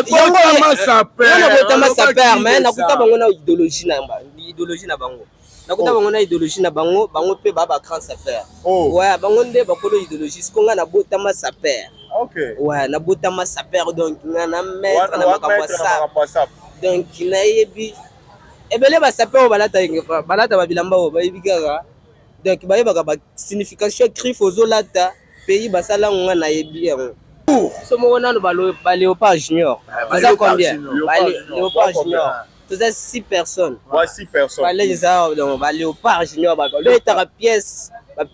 Botama sapeur mais nakuta bango na idéologie na bango. Nakuta bango na idéologie na bango pe baba grand sapeur. Ouais, bango nde bakolo idéologie sikonga na botama sapeur. OK. Ouais, na botama sapeur donc na maître na makambo sa. Donc na yebi ebele ba sapeur balata ba bilamba ba yebikaka. Donc ba yebaka ba signification cri fozolata pays basala nga na yebi yango. Somo on a le Léopard Junior. Vous avez combien? Léopard Junior. Vous avez 6 personnes. Ouais, 6 personnes. Les arbres, donc Léopard Junior. Le ta pièce,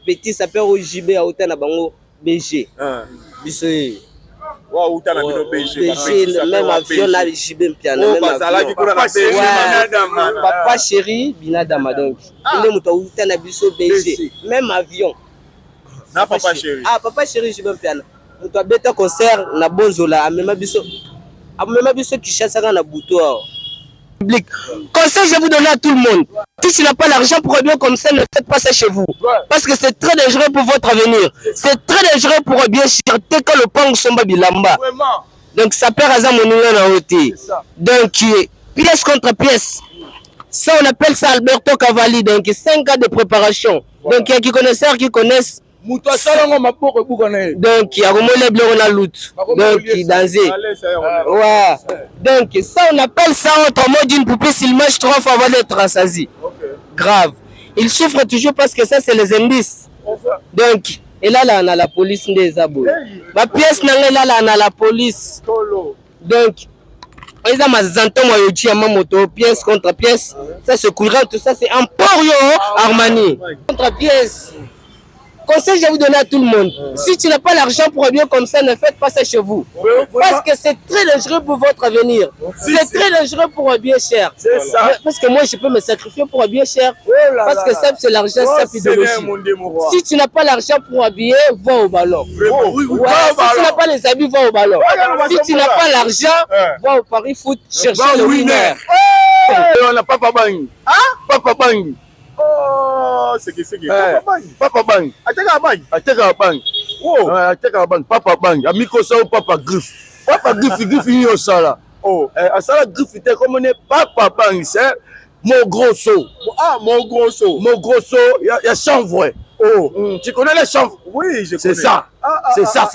petit sapeur au JB à Outa na bango BG. Bissé. Wow, Outa na bino BG. Même avion na JB piano. Papa chéri, Binadama donc. Il est mouta Outa na biso BG. Même avion. Na papa chéri. Ah, papa chéri JB piano. Nous avons un concert na Bonzola, amema biso qui chasse na buto. Public. Conseil, je vais vous donner à tout le monde. Si tu n'as pas l'argent pour un bien comme ça, ne faites pas ça chez vous. Parce que c'est très dangereux pour votre avenir. C'est très dangereux pour un bien cherté quand le pang somba bilamba. Donc ça perd à ça mon nom na hauteur. Donc pièce contre pièce. Ça on appelle ça Alberto Cavalli. Donc 5 ans de préparation. Donc il y a qui connaisseurs qui connaissent. Donc il y a la lutte. Donc danger. Ouais. Donc ça on appelle ça autrement d'une poupée s'il mange 3 fois avant d'être rassasié. Grave. Il souffre toujours parce que ça c'est les indices. Donc et là on a la police des abos. Ma pièce là on a la police. Donc ils ont mazanto moyochi à moto pièce contre pièce. Ça c'est courant tout ça c'est Emporio Armani. Contre pièce. Conseil, je vais vous donner à tout le monde. Si tu n'as pas l'argent pour un bien comme ça, ne faites pas ça chez vous. Parce que c'est très dangereux pour votre avenir. C'est très dangereux pour un bien cher. Parce que moi, je peux me sacrifier pour un bien cher. Parce que ça, c'est l'argent, ça, c'est idéologie. Si tu n'as pas l'argent pour un billet, va au ballon. Si tu n'as pas les habits, va au ballon. Si tu n'as pas l'argent, va au Paris Foot chercher le winner. On n'a pas Bang. Papa Bang. Oh, c'est que Papa Bang. Ateka Bang. Oh, Ateka Bang. Papa Bang. Amiko ça Papa Griff. Papa Griff yo sala. Oh, asala Griff était comme on est Papa Bang, c'est mon gros saut. Ah, mon gros saut. Mon gros saut, il y a chanvre. Oh, tu connais les chanvres? Oui, je connais. C'est ça. C'est ça.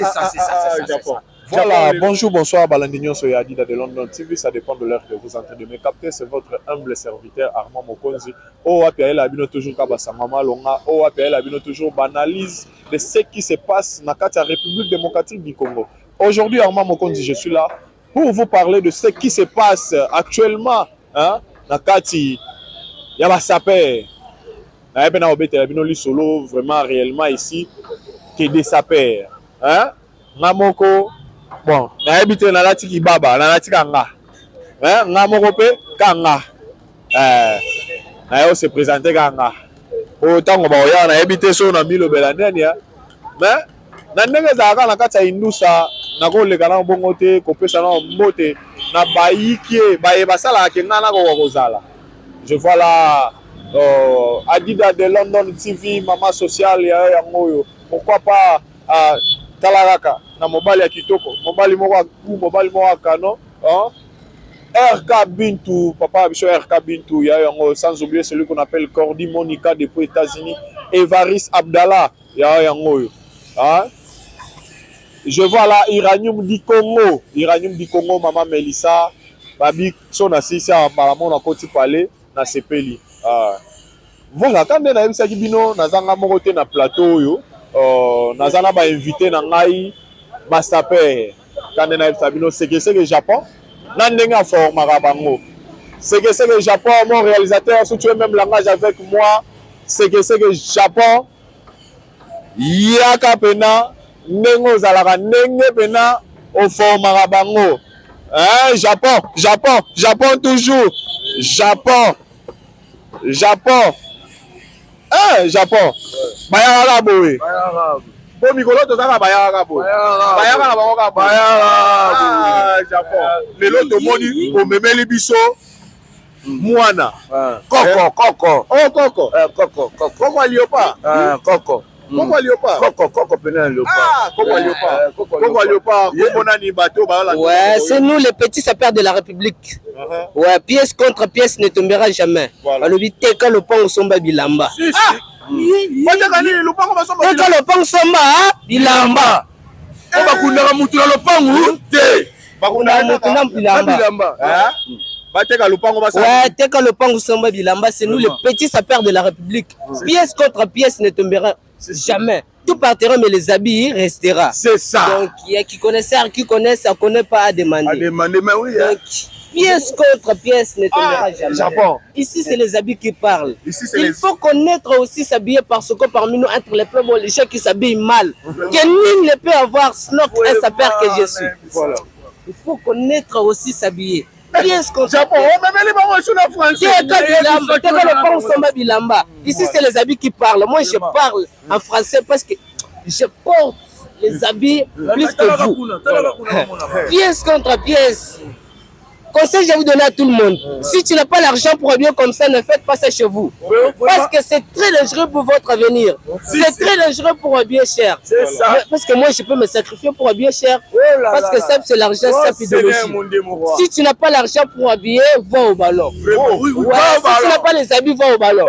Voilà, bonjour, bonsoir, Balandignon Soyadida de London TV, ça dépend de l'heure que vous entrez de me capter, c'est votre humble serviteur Armand Mokonzi. Oh, APL Abino toujours Kabasamama Longa, oh, APL Abino toujours banalise de ce qui se passe dans la République démocratique du Congo. Aujourd'hui, Armand Mokonzi, je suis là pour vous parler de ce qui se passe actuellement dans la Kati. Il y a ma sapeur. Solo, vraiment, réellement ici, qui est des sapeurs. Namoko. Bon, na habité na latiki baba, na latika nga. Nga moko pe kanga. Na yo se présenter kanga. O tango ba oya na habité so na milo belandeni ya. Mais na ndenge za ka na kata indusa na ko leka na bongo te ko pesa na mbote na bayikie ba e basala ke nga na ko kozala. Je vois là Adida de London TV, maman sociale ya yango. Pourquoi pas Talaraka na mobali ya kitoko, mobali moko kano, RK Bintou, papa biso RK Bintou, ya yango sans oublier celui qu'on appelle Cordy Monica depuis États-Unis, Evaris Abdallah, ya yango. Je vois là Iranium du Congo, maman Melissa, babi son assise à Malamon na Koti Palais na Sepeli. Voilà, quand on a eu bino na zanga moko te na plateau yo. Nazana ba invité na ngai ba saper quand na Sabino c'est que le Japon na ndenga formera bango c'est que le Japon mon réalisateur si tu veux même langage avec moi c'est que le Japon yaka pena ndengo zalaka ndenge pena au formera bango Japon toujours Japon Japon. Bayara boy. Bo mikolo to zaka bayara boy. Bayara na bango ka bayara. Japon. Lelo to moni o memeli biso mwana. Koko. Oh Koko. Koko aliopa. Koko. Coco Léopard. Coco Pénal Léopard. Ah, Coco Léopard. Coco Léopard. Ouais, c'est nous les petits sapeurs de la République. Ouais, pièce contre pièce ne tombera jamais. Voilà. Alors, Teka Lopango Somba Bilamba. Si, si. Teka Lopango Somba Bilamba. On va kundara mutu na lopango te. Bakunda mutu na Bilamba. Ouais, Teka Lopango Somba Bilamba, c'est nous les petits sapeurs de la République. Pièce contre pièce ne tombera jamais. Tout partira, mais les habits restera. C'est ça. Donc, il y a qui connaît ça, qui connaît ça, connaît pas à demander. À demander, mais oui. Donc, pièce contre pièce ne tombera jamais. Japon. Ici, c'est les habits qui parlent. Ici, Il faut connaître aussi s'habiller parce que parmi nous, entre les peuples, les gens qui s'habillent mal, que nul ne peut avoir snock un sapeur que je suis. Voilà. Il faut connaître aussi s'habiller. Pièce contre Japon, même les mamans sont en français. Ici, c'est les habits qui parlent. Moi, je parle en français parce que je porte les habits plus que vous. Pièce contre pièce. Conseil, je vais vous donner à tout le monde. Si tu n'as pas l'argent pour habiller comme ça, ne faites pas ça chez vous. Parce que c'est très dangereux pour votre avenir. C'est très dangereux pour habiller cher. Parce que moi, je peux me sacrifier pour habiller cher. Parce que ça, c'est l'argent, c'est idéologie. Si tu n'as pas l'argent pour habiller, va au ballon. Ouais, si tu n'as pas les habits, va au ballon.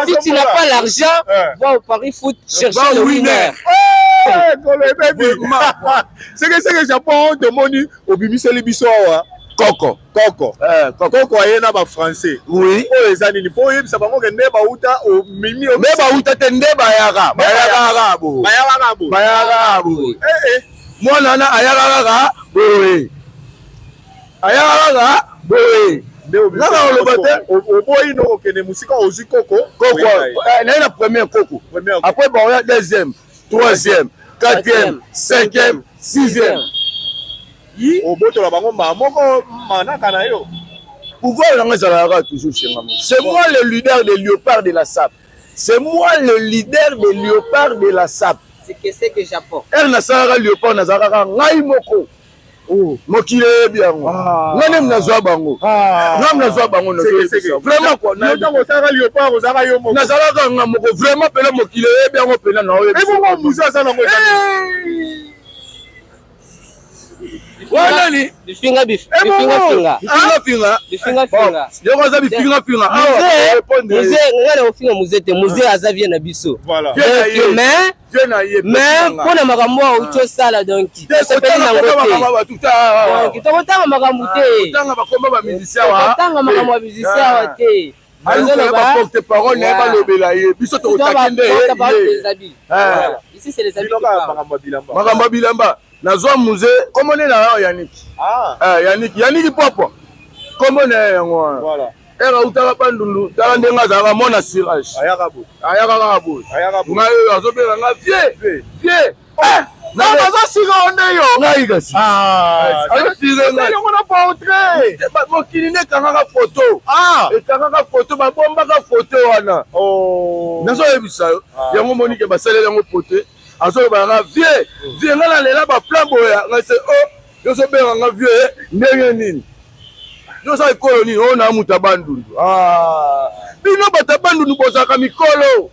Si tu n'as pas l'argent, va au Paris Foot chercher le winner. C'est que Japon demande au Bibisi Libisoa. Coco. Coco ayena ba français. Oui. O ezani ni po yebisa bango ke ndeba uta o mimi o. Ndeba uta te ndeba yaka. Bayaka abo. Mwana na ayaka boy. Ayaka boy. Naka olobate o boy no ke ne musika ozi Coco. Coco. Na la première Coco. Après bon ya deuxième, troisième, quatrième, cinquième, sixième. C'est moi le leader des léopards de la SAP. C'est moi le leader des léopards de la SAP. C'est que Japon. Elle n'a pas léopard, n'a pas moko. Mokile bien. Nanem na zwa bango. Nam na zwa bango. Vraiment quoi. Na tango sara léopard ozaka yo moko. Na sara ka ngamoko vraiment pela mokile bien ko pela na yo. Et bon musa ça na ngo. Voilà ni bifinga. Musée azavie na biso. Voilà. Mais pour na makambo auto sala donc. Sepeli na ngote. Donc tokotanga makambo te. Tanga bakomba ba musicien wa. Tanga makambo ba musicien wa te. Azo ba porte parole na ba lobela ye. Biso to takende. Ici c'est les habits. Makamba bilamba. Nazwa musée comment est là Yannick. Yannick Popo. Comment est yango. Voilà. Era utaka bandundu tala ndenga za mona sirage. Ayaka bo. Ngayo azobela nga vie. Na baza sira onde yo. Ngai kasi. Ayo sira nga. Yo na portrait. Mokili ne kanga photo. Ekanga photo ba bomba ka photo wana. Nazo yebisa yo. Yango monike basale yango portrait. Azo ba vie ngala lela ba plan boya ngase yo so be nga vie ndenge nini yo sa koloni o na muta bandundu bino batabandundu bozaka mikolo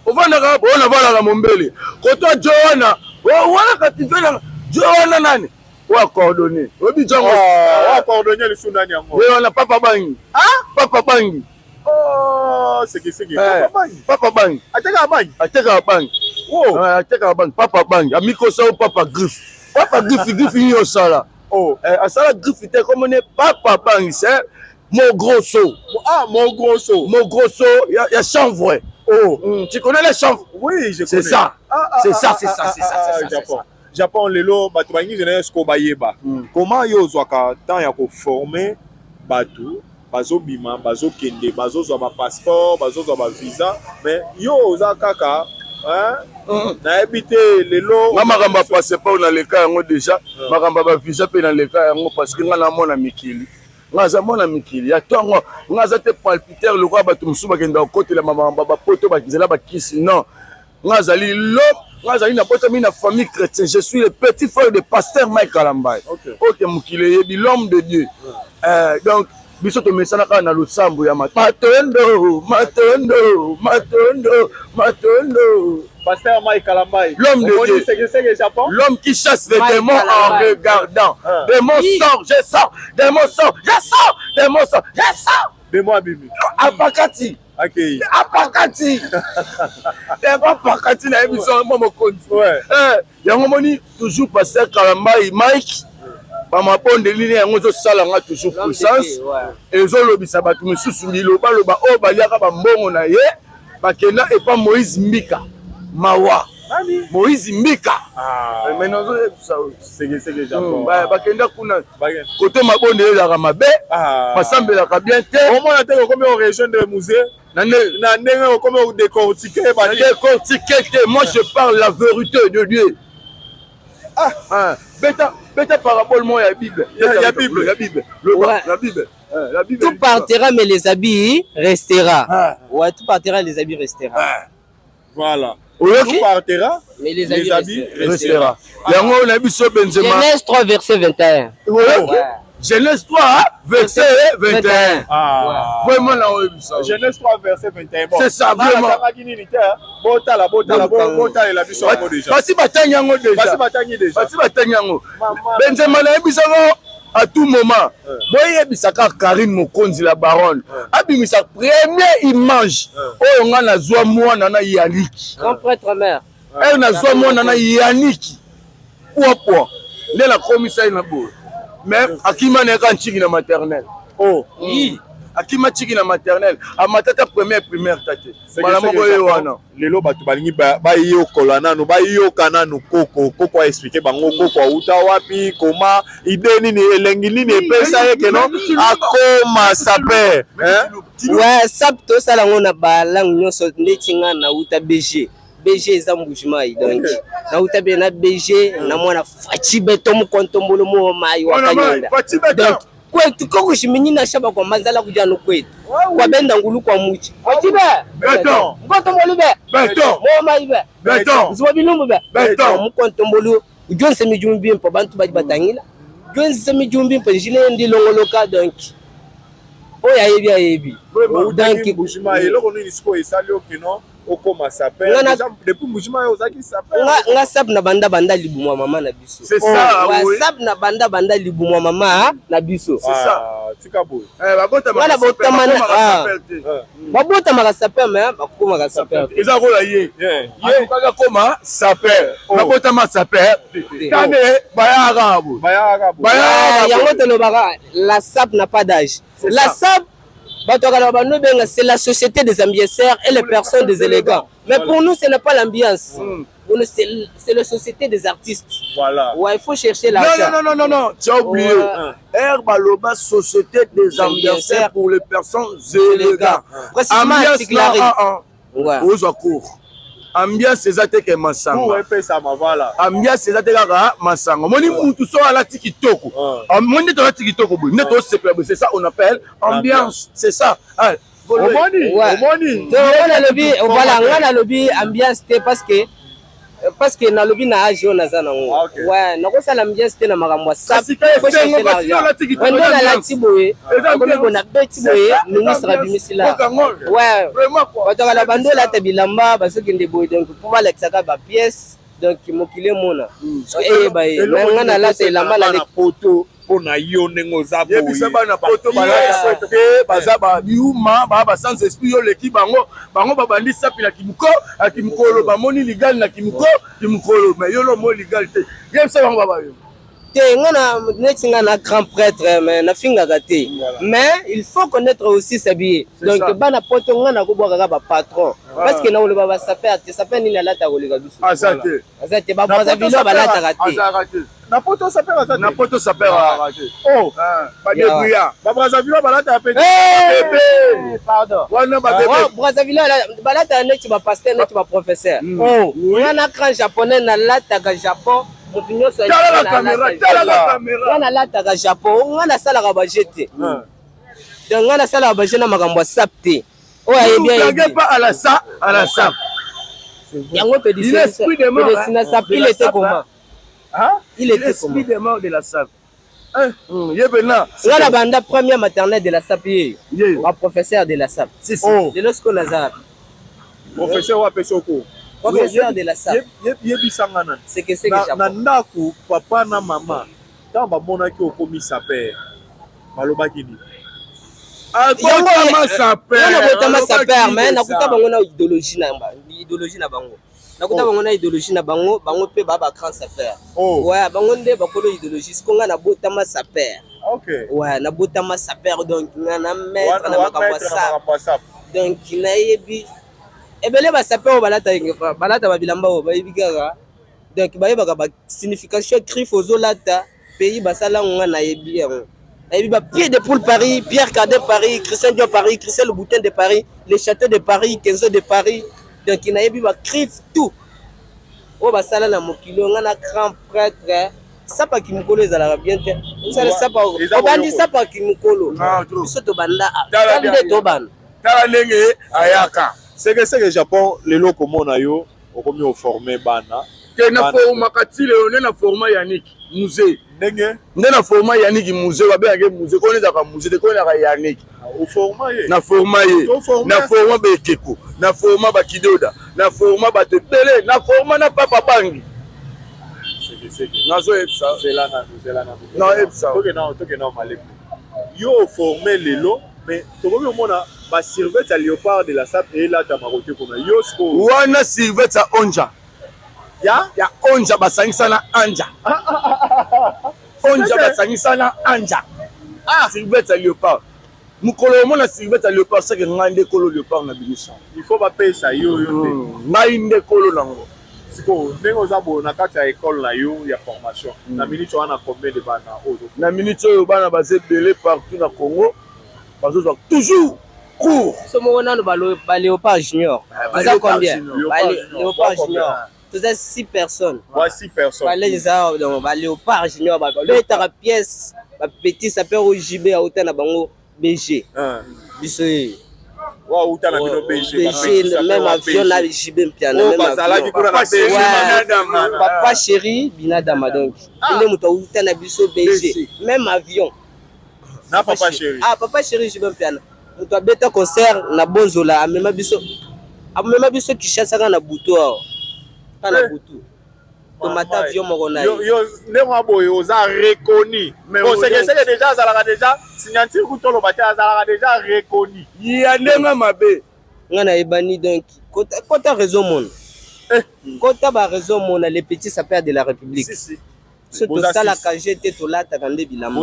ovanda ka bona vala ka mombele koto Joana wana katifela Joana nani wa coordonner obi jango wa coordonner le sundani yango we wana papa bangi c'est papa bangi ateka bangi ateka bangi papa bangi amiko sa papa griffe yo sala asala griffe te comme ne papa bangi c'est mon gros saut mon gros saut ya chanvre tu connais les chanvres? Oui, je connais. C'est ça. Japon lelo bato bangi jeunesse ko bayeba comment yo zwaka temps ya ko former bato bazobima bazokende bazozwa ba passeport bazozwa ba visa mais yo oza kaka na habité lelo makambo passeport na leka yango déjà makambo ba visa pe na leka yango parce que nga na mona mikili ngaza mona mikili ya tongo ngaza te palpitaire le roi bato musuba kenda côté la makambo ba poto ba nzela ba kisi non ngaza li lo ngaza ina poto mina famille chrétienne je suis le petit frère de pasteur Mike Kalambai OK mukile yebi l'homme de Dieu donc biso tomesana kaka na losambo ya matondo matondo matondo matondo. Pasteur Mike Kalambai. L'homme de Dieu. L'homme qui chasse les démons en regardant. Démons sort, je sors. Démons sort, je sors. Démons sort, je sors. Démons abimi. Apakati. Ok. Apakati. Démons apakati na émission momo konzi. Ouais. Yango moni toujours pasteur Kalambai Mike. Ba maponde lini yango zo sala nga toujours puissance. Ezolobisa bato misusu liloba loba o baliaka ba mbongo na ye. Bakenda et pas Moïse Mbika. Mawa Moïse Mbika maintenant c'est que Japon bakenda kuna côté mabonde ezaka mabe basambelaka bien te omona te comme en région de musée na ndenge comme décortiquer te. Moi je parle la vérité de Dieu. Beta parabole moi ya Bible. La Bible. Tout partira mais les habits restera. Ouais, tout partira les habits restera. Voilà. Tout partira mais les habits restera. Yango on a biso Benzema. Genèse 3 verset 21. Genèse 3 verset 21. Vraiment là Genèse 3 verset 21. C'est ça vraiment. La biso déjà. Basi batangi yango déjà. Basi batangi yango. Benzema na biso à tout moment. Boyebisaka Karine Mokonzi la baronne. Abimisa première image. Oh nga na zwa mwana na Yannick. Grand prêtre mère. Eh na zwa mwana na Yannick. Opo. Nde la komisa ina bo. Mais akima na ka ntiki na maternelle. Oh. Akima tiki na maternelle. Amatata primaire tate. Mala moko ye wana. Lelo batu balingi ba yokola nanu ba yoka nanu koko expliquer bango koko uta wapi koma idée nini elengi nini epesa yeke no akoma saper ouais sap to sala ngona ba lang nyoso ndetinga na uta BG eza mbujimai donc na uta be na BG na mwana fachi beto mu kontombolo mu mai wakanyonda donc kwetu koko shimini na shaba kwa manzala kujano kwetu kwa benda ngulu kwa muchi fachibe beton kontombolo be beton mo mai be beton zwa bilumbu be beton mu kontombolo jonse mijumbi mpo bantu baji batangila jonse mijumbi mpo jine ndi longoloka donc oya yebi donc bujima eloko nini siko esali okino okoma saper depuis bujima ozaki saper nga sap na banda libumwa mama na biso c'est ça oui sap na banda libumwa mama na biso c'est ça tika boy babota maka saper mais bakoma ka saper eza kola ye kaka koma saper babota ma saper kane bayaka bo yango tolobaka la sap n'a pas d'âge la sap c'est la société des ambianceurs et les personnes des élégants. Mais pour nous, ce n'est pas l'ambiance. Pour nous, c'est la société des artistes. Voilà. Ouais, il faut chercher l'argent. Non. Tu as oublié. Baloba, société des ambianceurs pour les personnes élégantes. Précisément, aux cours. Ambiance ezate ke masanga. Pour epesa mavala. Ambiance ezate kaka masanga. Moni mutu so ala tikitoko. Moni to ala tikitoko boy. Neto sepele, c'est ça on appelle ambiance. C'est ça. Omoni. Voilà lobby, voilà ngana lobby ambiance te parce que na lobby na age on azana ngo. Ouais, na ko sala ambiance te na makambo sa. Faut chercher l'argent. On donne la tiboé. On a betiboé, ministre bimisila. Ouais. Vraiment quoi. Quand la bando la tabilamba parce que ndebo donc pour va l'exaka ba pièce donc mokile mona. Eh ba ngana la te la mala le poto pona yo nengo zabo. Yebisa bana poto balaka te bazaba biuma ba sans esprit yo leki bango babandi sapi na kimukolo bamoni ligal na kimukolo mais yo lo mo ligal te. Yebisa bango baba yo. Te ngana netinga na grand prêtre mais na finga gate. Mais il faut connaître aussi s'habiller. Donc bana poto ngana ko boka ba patron. Parce que na le baba saper ni na lata ko liga biso. Azate ba Brazzaville ba lata gate. Na poto saper oh ba débrouillard ba Brazzaville ba lata pe pardon wana ba bébé Brazzaville ba lata ne tu ba pasteur ne tu ba professeur oh ngana grand japonais na lata ga Japon opinion sur la caméra ngana lata ga Japon ngana sala ga ba jeté donc ngana sala ba jena makambo sapte oh ayebi pas à la sap yango pe dit il était comment? Il était l'esprit des morts de la save. Yebena. Nga na banda première maternelle de la SAP wa professeur de la SAP. De lorsqu'on a ça. Professeur wa pesoko. Professeur de la SAP. Yebisanga nani. C'est que c'est na ndako papa na mama tant bamonaki okomi saper balobaki ni Yongo botama saper mais nakuta bango na idéologie na bango. Nakuta bango na idéologie na bango pe baba grand saper. Ouais, bango nde bakolo idéologie skonga na botama saper. OK. Ouais, na botama saper donc na maître na makambo sap. Donc na yebi ebele ba saper balata babilamba o bayibi kaka. Donc bayebaka ba signification crif ozolata pays basala nga na yebi yango. Nayebi ba Pied de Poule Paris, Pierre Cadet Paris, Christian Dior Paris, Christian Louboutin de Paris, les Châteaux de Paris, Kenzo de Paris. Donc nayebi ba crif tout. O basala na mokilo nga na grand prêtre sapa kimukolo ezalaka bien te. Osala sapa obandi sapa kimukolo. Biso to banda tambe to banda. Tala ndenge ayaka. Seke Japon lelo komona yo okomi o former bana. Ke na forma katile on na forma Yannick musée. Ndenge na forma Yannick musée ba be musée ko neza ka musée ko na ka Yannick. O forma ye. Na forma ye. Na forma be keko. Na forma ba kidoda. Na forma ba tebele. Na forma na papa bangi. Seke. Nazo epsa. Zelana. Non epsa. Toke na malepo. Yo former lelo mais tokomi omona ba serviette à léopard de la SAP et là tamarote kona yosko wana serviette à onja ya onja basangisa na anja onja basangisa na anja serviette à léopard mukolo omona serviette à léopard c'est que ngande kolo léopard na binisa il faut ba pesa yo te ngai nde kolo nango siko ndenge ozabo na kati ya école na yo ya formation na minute wana combien de bana ozo na minute oyo bana bazebele partout na Congo bazo toujours cours. Ce moment là, Léopard Junior. Vous avez combien? Léopard Junior. Vous avez 6 personnes. Ouais, 6 personnes. Léopard Junior. Le tara pièce, petit s'appelle au JB à hauteur na bango BG. Bissé. Wa hauteur na bino BG. BG même avion na JB piano même avion. Papa chéri Binadama donc. Il est muto hauteur na biso BG. Même avion. Na papa chéri. Ah papa chéri JB piano. Mutu abeta concert na bonzola amema biso kishasa na butu awo kana butu to mata avion moko na yo ndemo boye oza reconnu mais on sait que déjà azalaka déjà signature kutolo bata azalaka déjà reconnu ya ndenga mabe ngana ebani donc kota réseau monde kota ba réseau monde les petits sapeurs de la République so to sala kajete to lata kande bilamba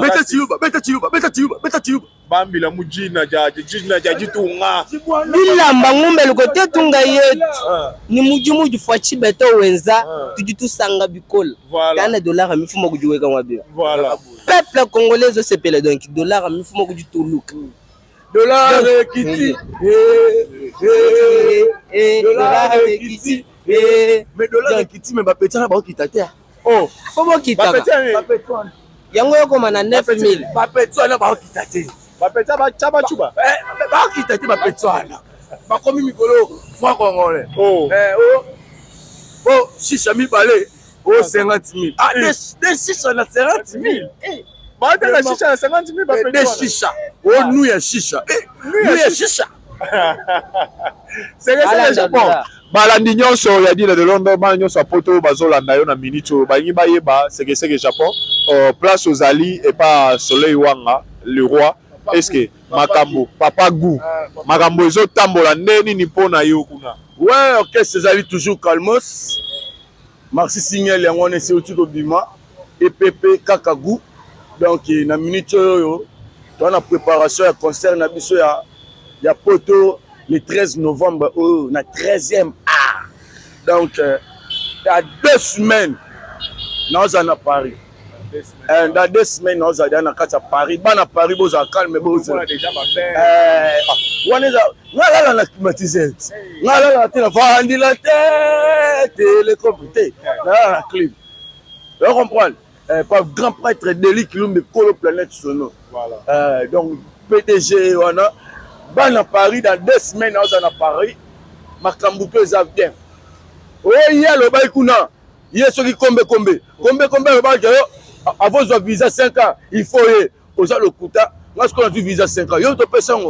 beta tiuba bambila mujina jaji tunga bilamba ngombe lokote tunga yetu ni muji fwachi beto wenza tujitu sanga bikola kana dollar mifumo kujiweka ngwabe voilà peuple congolais se pele donc dollar mifumo kujituluka dollar kiti dollar kiti mais dollar kiti mais ba petit na ba kitata oh faut kitaka yango yoko mana 9000 ba petit na ba kitata bapeta bachaba chuba bakita te bapetswana bakomi mikolo fois congolais shisha mibale 50 000 des shisha na 50 000 baatela shisha na 50 000 bapetswana des shisha nous ya shisha c'est Japon balandi nyonso ya dile de Londres ba nyonso apoto bazolanda yo na minute balingi bayeba c'est Japon place aux Ali et pas Soleil Wanga le roi. Est-ce que makambo papa Gou makambo ezotambola ndeni ni pona yo kuna ouais orchestre ezali toujours calmos Maxi Signal yango ne surtout bima et Pepe Kakagou donc na minute yo dans la préparation ya concert na biso ya poto le 13 novembre na 13e donc il y a 2 semaines nous en à Paris. Dans 2 semaines, nous allons à Paris. À Paris, vous allez calmer. Vous allez déjà on a climatisé. On a vendu la tête. Les compliqués. La clim. Vous comprenez? Par grand prêtre d'élite qui nous colle planète Sono. Voilà. Donc, PDG, on a Paris. Dans 2 semaines, nous allons à Paris. Makambouke Zavdien. Oui, il y a le baïkouna. Il y a ceux qui combe. Le baïkouna. Avant de visa 5 ans, il faut aux le Kouta. Moi, ce qu'on a vu visa 5 ans, il y a d'autres personnes.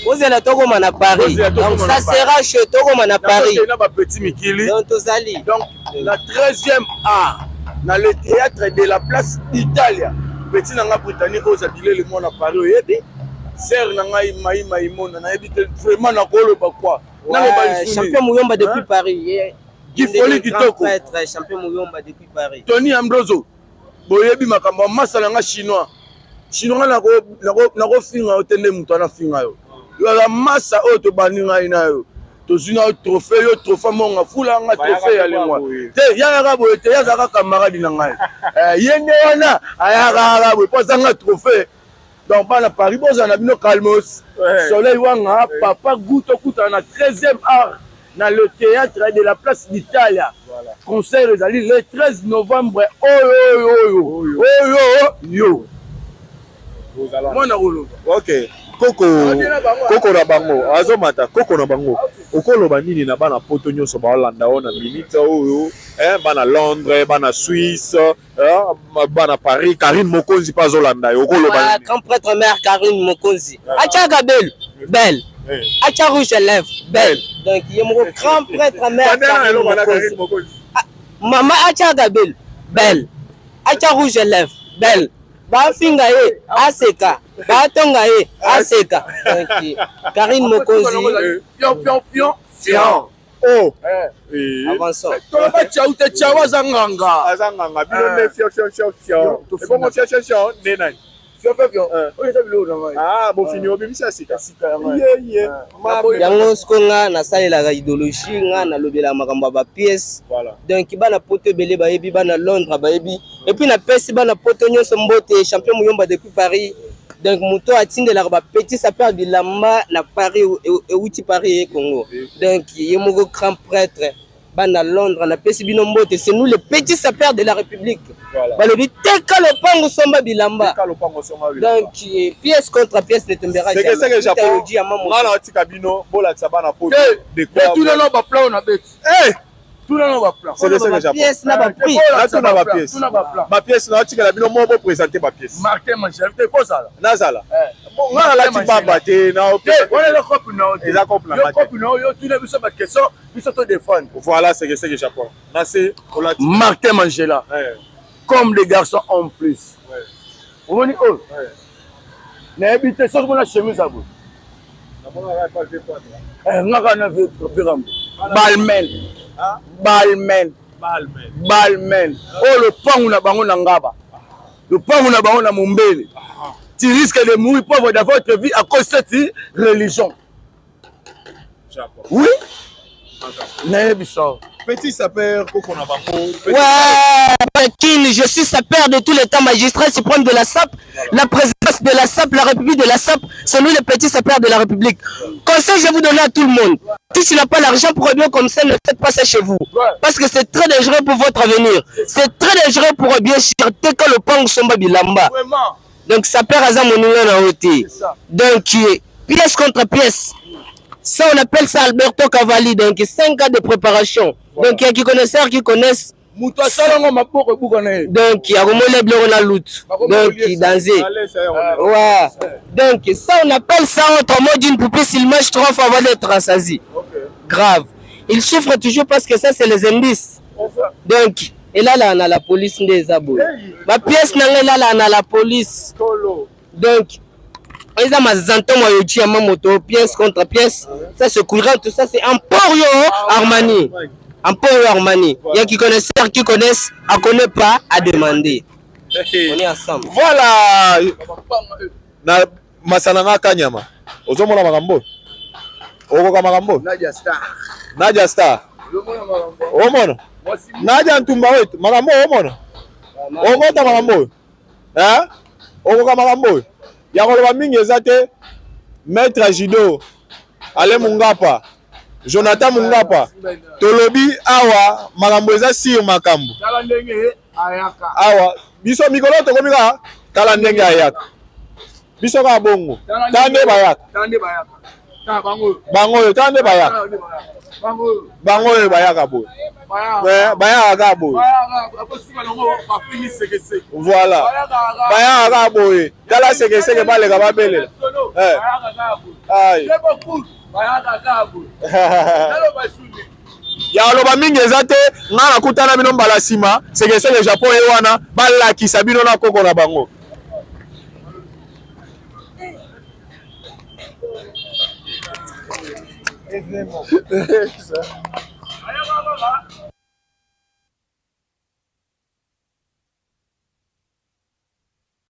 Vous êtes à Togoma à Paris. Donc ça sera chez Togoma à Paris. Petit Mikili. Donc Tozali. Donc la 13e art dans le théâtre de la place d'Italia. Petit nanga britannique aux habillés le monde à Paris. Serre nanga maïmona na habité vraiment na kolo bakwa. Champion Mouyomba depuis Paris. Qui folie qui toko. Champion Mouyomba depuis Paris. Tony Ambroso. Boyebi makambo masala nga chinois. Chinois na finga otende mutu na finga yo. La massa auto baninga inayo. Tozina trophée yo trophée monga fula nga trophée ya lengwa. Te ya nga boye te ya zaka camarade na ngai. Yende wana ayaka boye poza nga trophée. Donc bana Paris boza na bino calmos. Soleil wanga papa Guto kuta na 13e art dans le théâtre de la place d'Italia. Concert ezali le 13 novembre. Yo. Mwana rolo. OK. Koko na bango azomata koko na bango okoloba nini na bana poto nyonso baolanda ona minute oyo bana Londres bana Suisse bana Paris Karine Mokonzi pas Zolanda okoloba nini grand prêtre mère Karine Mokonzi acha Gabel belle acha rouge lèvre belle donc il y a mon grand prêtre mère Karine Mokonzi maman acha Gabel belle acha rouge lèvre belle ba finga ye aseka ba tonga ye aseka Karine Mokonzi fion oh avançons to ba chaute chawa zanganga azanganga bino fion ebongo fion nena bon fini obimisa sika yango skonga nasalelaka idéologie nga nalobela makambo ba pièce donc bana poto ebele bayebi bana Londres bayebi et puis napesi bana poto nyonso mbote champion Mouyomba depuis Paris donc moto atindelaka ba petit sapeur bilamba na Paris euti Paris et Congo donc ye moko grand prêtre bana Londres napesi bino mbote c'est nous les petits sapeurs de la République balobi teka lopango somba bilamba donc pièce contre pièce ne tombera jamais c'est que Japon ngana otika bino bola tsabana poto de quoi tout le long ba plan na bet tout le long ba plan c'est que Japon pièce na ba prix na ba pièce ba pièce na otika la bino mo bo présenter ba pièce marqué man chef de quoi ça nazala ngana la tibamba te na on est le couple na et la couple na couple na yo tout le biso ba question biso to défendre voilà c'est que Japon na c'est Martin Mangela comme les garçons en plus vous voyez oh na habité ça mon chemise à vous ngaka na vu Balmen oh le pangu na bango na ngaba le pangu na bango na Mombele tu risques de mourir pauvre dans votre vie à cause de cette religion oui na biso petit sapeur koko na bango ouais King je suis sapeur de tous les temps magistrat suprême de la SAP la présidence de la SAP la République de la SAP c'est nous les petits sapeurs de la République conseil je vous donne à tout le monde si tu n'as pas l'argent pour bien comme ça ne faites pas ça chez vous parce que c'est très dangereux pour votre avenir c'est très dangereux pour bien cherter quand le pang somba bilamba donc sapeur aza moninga na oti donc pièce contre pièce. Ça, on appelle ça Alberto Cavalli. Donc, 5 ans de préparation. Donc, il y a qui connaisseurs qui connaissent. Donc, il y a Romolé Blorona Lout. Donc, Danzé. Ouais. Donc, ça, on appelle ça autrement d'une poupée s'il mange 3 fois avant d'être rassasié. Grave. Il souffre toujours parce que ça, c'est les indices. Donc, et là, on a la police des abos. Ma pièce, là, on a la police. Donc, ils ont mazanto moi yochi ama moto pièce contre pièce ça c'est courant tout ça c'est Emporio Armani Emporio Armani il y a qui connaissent à connaît pas à demander on est ensemble voilà na masananga kanyama ozomona makambo okoka makambo Nadia Star omona Nadia Ntumba wetu makambo omona okota makambo okoka makambo ya koloba mingi ezate maître judo Ale Mungapa Jonathan Mungapa tolobi awa makambo eza sir makambo awa biso mikolo tokomika tala ndenge ayaka biso ka bongo tande bayaka bango oyo tande bayaka bango oyo bayaka boye bayaka kaka boye voilà bayaka kaka boye tala sekeseke baleka babelela ya oloba mingi eza te nga nakutana bino mbala nsima sekeseke japon ye wana balakisa bino na koko na bango